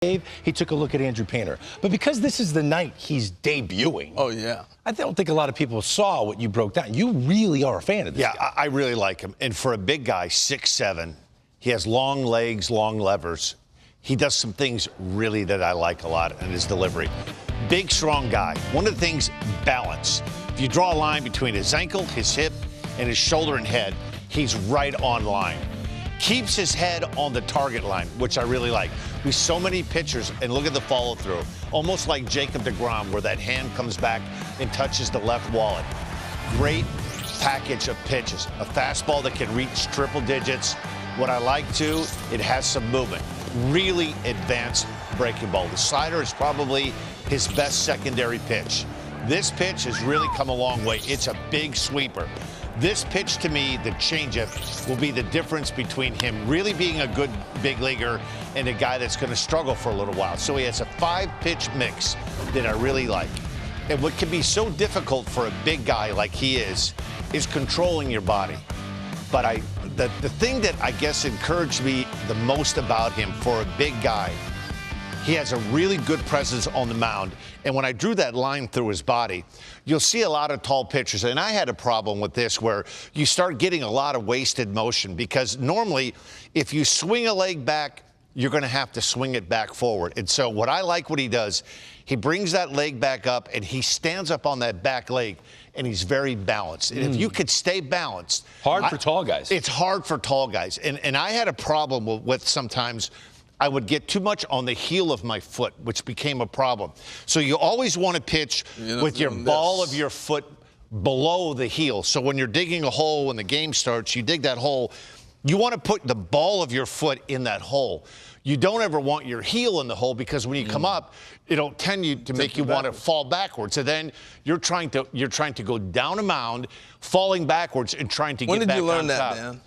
He took a look at Andrew Painter. But because this is the night he's debuting. Oh, yeah. I don't think a lot of people saw what you broke down. You really are a fan of this guy. Yeah, I really like him. And for a big guy, 6'7", he has long legs, long levers. He does some things really that I like a lot in his delivery. Big, strong guy. One of the things, balance. If you draw a line between his ankle, his hip, and his shoulder and head, he's right on line. Keeps his head on the target line, which I really like. We so many pitchers, and look at the follow-through, almost like Jacob deGrom, where that hand comes back and touches the left wallet. Great package of pitches. A fastball that can reach triple digits. What I like, too, it has some movement. Really advanced breaking ball. The slider is probably his best secondary pitch. This pitch has really come a long way. It's a big sweeper. This pitch, to me, the changeup, will be the difference between him really being a good big leaguer and a guy that's going to struggle for a little while. So he has a 5-pitch mix that I really like. And what can be so difficult for a big guy like he is controlling your body. But the thing that I guess encouraged me the most about him for a big guy, he has a really good presence on the mound. And when I drew that line through his body, you'll see a lot of tall pitchers. And I had a problem with this where you start getting a lot of wasted motion because normally if you swing a leg back, you're going to have to swing it back forward. And so what I like what he does, he brings that leg back up and he stands up on that back leg and he's very balanced. And if you could stay balanced. Hard for tall guys. It's hard for tall guys. And I had a problem with sometimes I would get too much on the heel of my foot, which became a problem. So you always want to pitch with your ball of your foot below the heel. So when you're digging a hole when the game starts, you dig that hole, you want to put the ball of your foot in that hole. You don't ever want your heel in the hole because when you come up, it'll tend to make you want to fall backwards. So then you're trying to go down a mound, falling backwards and trying to get back on top. When did you learn that, man?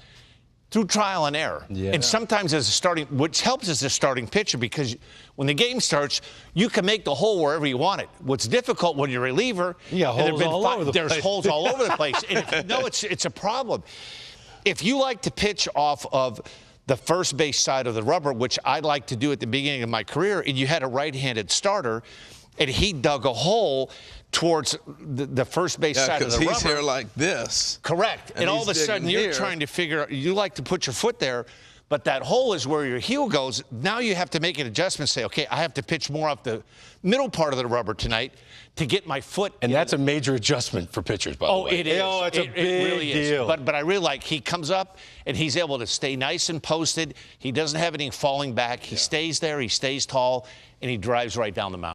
Through trial and error. Yeah. And sometimes as a starting, which helps as a starting pitcher because when the game starts, you can make the hole wherever you want it. What's difficult when you're a reliever, holes all over the place. There's holes all over the place. And if you know it's a problem. If you like to pitch off of the first base side of the rubber, which I like to do at the beginning of my career, and you had a right-handed starter, and he dug a hole towards the first base side of the rubber. Because he's here like this. Correct. And all of a sudden, you're trying to figure out, you like to put your foot there, but that hole is where your heel goes. Now you have to make an adjustment, say, okay, I have to pitch more off the middle part of the rubber tonight to get my foot. And that's a major adjustment for pitchers, by the way. Oh, it is. Oh, it's a big really deal. Is. But I really like he comes up and he's able to stay nice and posted. He doesn't have anything falling back. He stays there. He stays tall, and he drives right down the mound.